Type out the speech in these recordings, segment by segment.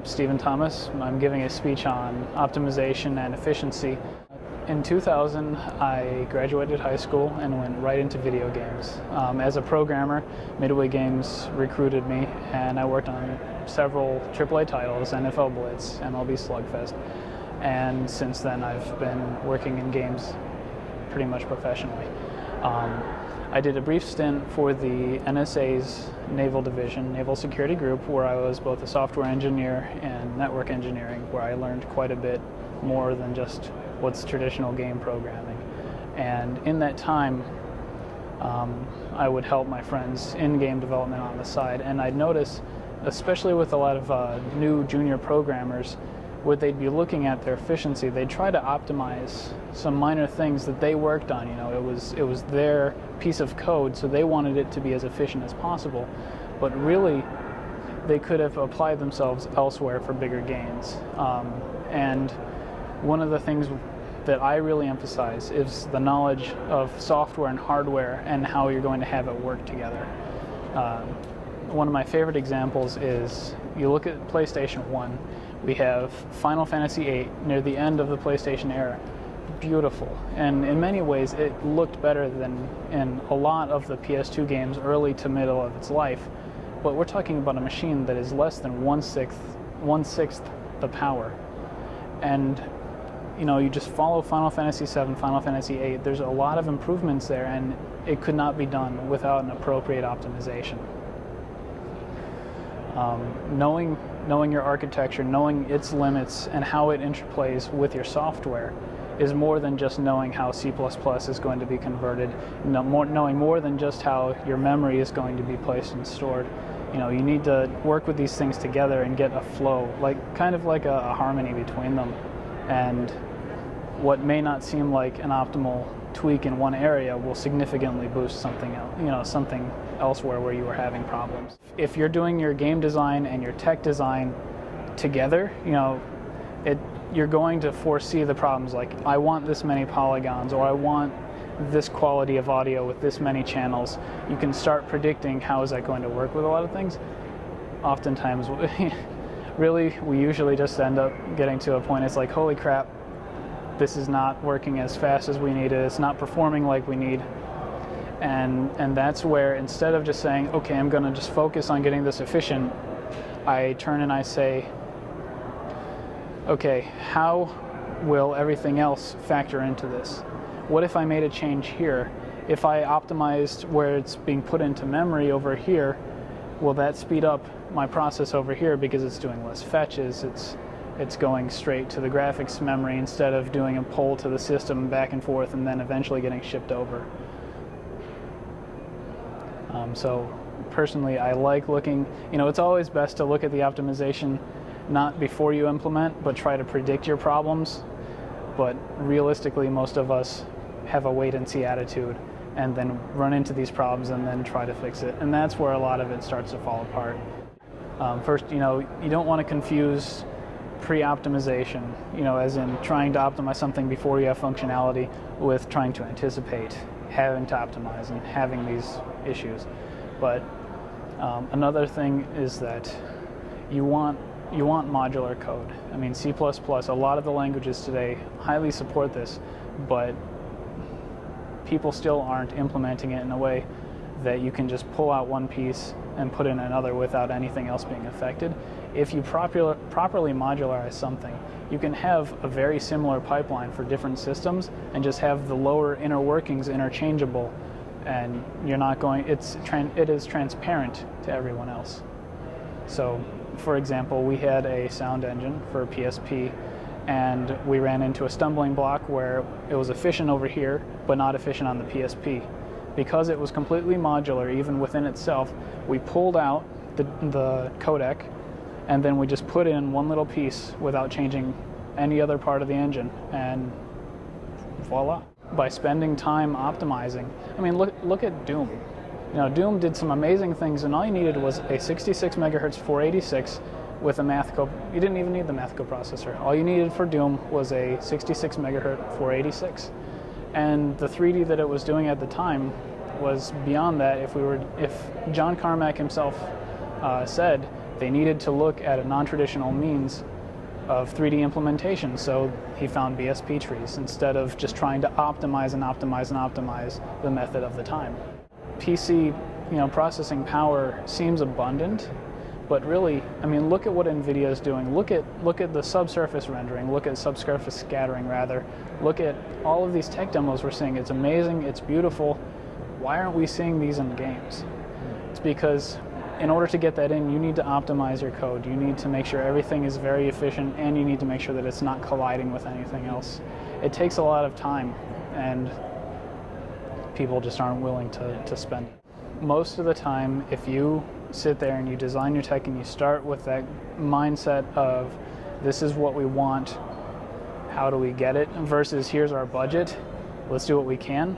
Stephen Thomas. I'm giving a speech on optimization and efficiency. In 2000, I graduated high school and went right into video games. As a programmer, Midway Games recruited me, and I worked on several AAA titles, NFL Blitz, MLB Slugfest, and since then I've been working in games pretty much professionally. I did a brief stint for the NSA's Naval Division, Naval Security Group, where I was both a software engineer and network engineering, where I learned quite a bit more than just what's traditional game programming. And in that time, I would help my friends in game development on the side, and I'd notice, especially with a lot of new junior programmers, where they'd be looking at their efficiency, they'd try to optimize some minor things that they worked on. You know, it was their piece of code, so they wanted it to be as efficient as possible. But really, they could have applied themselves elsewhere for bigger gains. And one of the things that I really emphasize is the knowledge of software and hardware and how you're going to have it work together. One of my favorite examples is, you look at PlayStation 1, we have Final Fantasy VIII near the end of the PlayStation era. Beautiful. And in many ways, it looked better than in a lot of the PS2 games early to middle of its life. But we're talking about a machine that is less than one-sixth the power. And you know, you just follow Final Fantasy VII, Final Fantasy VIII, there's a lot of improvements there, and it could not be done without an appropriate optimization. Knowing your architecture, knowing its limits and how it interplays with your software is more than just knowing how C++ is going to be converted, knowing more than just how your memory is going to be placed and stored. You know, you need to work with these things together and get a flow, kind of like a harmony between them. And what may not seem like an optimal tweak in one area will significantly boost something else, something elsewhere where you are having problems. If you're doing your game design and your tech design together, you're going to foresee the problems, like, I want this many polygons, or I want this quality of audio with this many channels. You can start predicting how is that going to work with a lot of things. Oftentimes, really, we usually just end up getting to a point, it's like, holy crap, this is not working as fast as we need it, it's not performing like we need. And that's where, instead of just saying, okay, I'm going to just focus on getting this efficient, I turn and I say, okay, how will everything else factor into this? What if I made a change here? If I optimized where it's being put into memory over here, will that speed up my process over here because it's doing less fetches, it's going straight to the graphics memory instead of doing a pull to the system back and forth and then eventually getting shipped over. So personally, I like looking, it's always best to look at the optimization not before you implement, but try to predict your problems. But realistically, most of us have a wait and see attitude and then run into these problems and then try to fix it. And that's where a lot of it starts to fall apart. First, you don't want to confuse pre-optimization, as in trying to optimize something before you have functionality, with trying to anticipate having to optimize and having these issues. But another thing is that you want modular code. I mean, C++, a lot of the languages today highly support this, but people still aren't implementing it in a way that you can just pull out one piece and put in another without anything else being affected. If you properly modularize something, you can have a very similar pipeline for different systems and just have the lower inner workings interchangeable, and you're not going, it is transparent to everyone else. So, for example, we had a sound engine for PSP, and we ran into a stumbling block where it was efficient over here, but not efficient on the PSP. Because it was completely modular, even within itself, we pulled out the codec, and then we just put in one little piece without changing any other part of the engine, and voila. By spending time optimizing, I mean, look at Doom. Doom did some amazing things, and all you needed was a 66 megahertz 486 with a math you didn't even need the math coprocessor. All you needed for Doom was a 66 megahertz 486. And the 3D that it was doing at the time was beyond that. If John Carmack himself said They needed to look at a non-traditional means of 3D implementation, so he found BSP trees instead of just trying to optimize and optimize and optimize the method of the time. PC, processing power seems abundant, but really, I mean, look at what NVIDIA is doing. Look at the subsurface rendering. Look at subsurface scattering, rather. Look at all of these tech demos we're seeing. It's amazing. It's beautiful. Why aren't we seeing these in games? It's because in order to get that in, you need to optimize your code. You need to make sure everything is very efficient, and you need to make sure that it's not colliding with anything else. It takes a lot of time, and people just aren't willing to spend it. Most of the time, if you sit there and you design your tech and you start with that mindset of this is what we want, how do we get it, versus here's our budget, let's do what we can.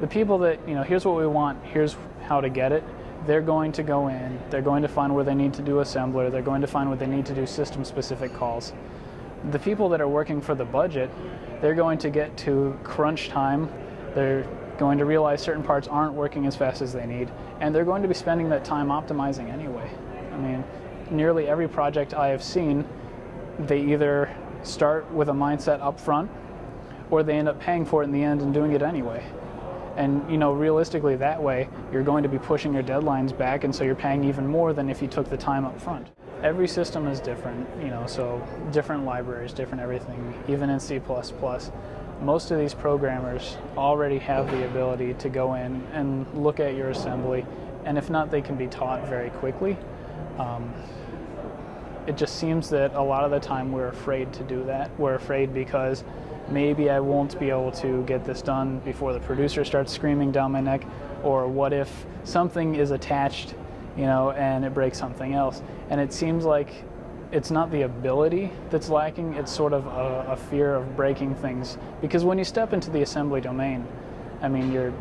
The people that, here's what we want, here's how to get it, they're going to go in, they're going to find where they need to do assembler, they're going to find where they need to do system-specific calls. The people that are working for the budget, they're going to get to crunch time, they're going to realize certain parts aren't working as fast as they need, and they're going to be spending that time optimizing anyway. I mean, nearly every project I have seen, they either start with a mindset up front, or they end up paying for it in the end and doing it anyway. And realistically, that way you're going to be pushing your deadlines back, and so you're paying even more than if you took the time up front. Every system is different, so different libraries, different everything, even in C++. Most of these programmers already have the ability to go in and look at your assembly, and if not, they can be taught very quickly. It just seems that a lot of the time we're afraid to do that. We're afraid because maybe I won't be able to get this done before the producer starts screaming down my neck, or what if something is attached, and it breaks something else. And it seems like it's not the ability that's lacking, it's sort of a fear of breaking things. Because when you step into the assembly domain, I mean, you're,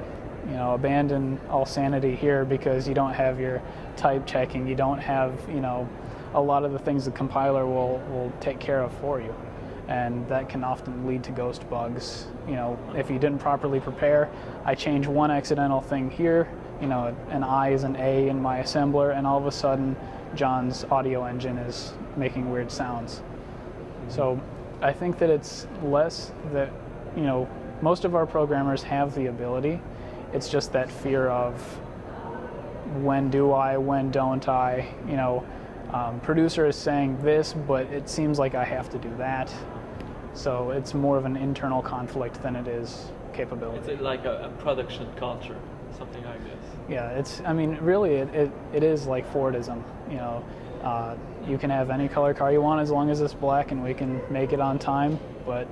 abandon all sanity here because you don't have your type checking, you don't have, a lot of the things the compiler will take care of for you. And that can often lead to ghost bugs. If you didn't properly prepare, I change one accidental thing here, an I is an A in my assembler, and all of a sudden John's audio engine is making weird sounds. So I think that it's less that, most of our programmers have the ability. It's just that fear of when do I, when don't I, producer is saying this, but it seems like I have to do that. So it's more of an internal conflict than it is capability. It's like a production culture, something like this. Yeah, really it is like Fordism. You can have any color car you want as long as it's black and we can make it on time. But,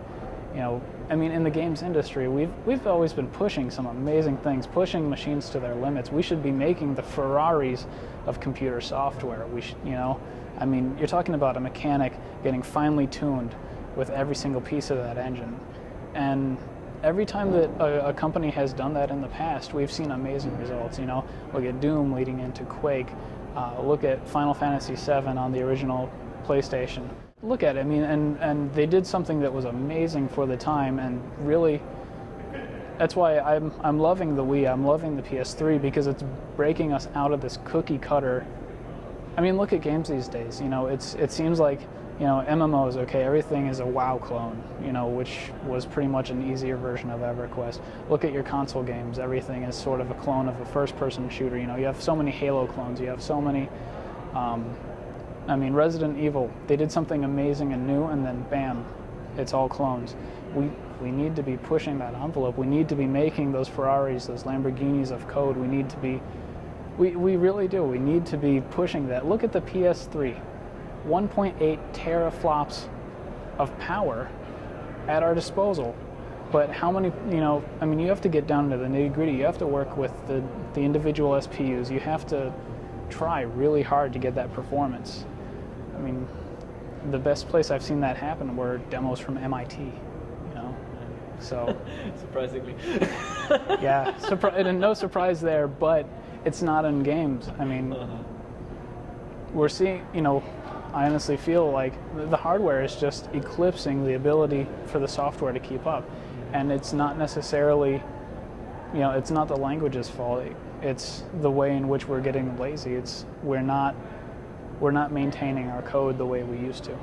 in the games industry, we've always been pushing some amazing things, pushing machines to their limits. We should be making the Ferraris of computer software. We should, you're talking about a mechanic getting finely tuned with every single piece of that engine. And every time that a company has done that in the past, we've seen amazing results. Look at Doom leading into Quake. Look at Final Fantasy VII on the original PlayStation. Look at it, and they did something that was amazing for the time, and really, that's why I'm loving the Wii, I'm loving the PS3, because it's breaking us out of this cookie cutter. Look at games these days, it seems like, MMOs, okay, everything is a WoW clone, which was pretty much an easier version of EverQuest. Look at your console games, everything is sort of a clone of a first-person shooter, you have so many Halo clones, you have so many, Resident Evil, they did something amazing and new, and then bam, it's all clones. We need to be pushing that envelope, we need to be making those Ferraris, those Lamborghinis of code, we need to be, we really do, we need to be pushing that. Look at the PS3. 1.8 teraflops of power at our disposal. But how many, you have to get down to the nitty-gritty. You have to work with the individual SPUs. You have to try really hard to get that performance. The best place I've seen that happen were demos from MIT, so. Surprisingly. Yeah, and no surprise there, but it's not in games. We're seeing, I honestly feel like the hardware is just eclipsing the ability for the software to keep up. And it's not necessarily, it's not the language's fault. It's the way in which we're getting lazy. We're not we're not maintaining our code the way we used to.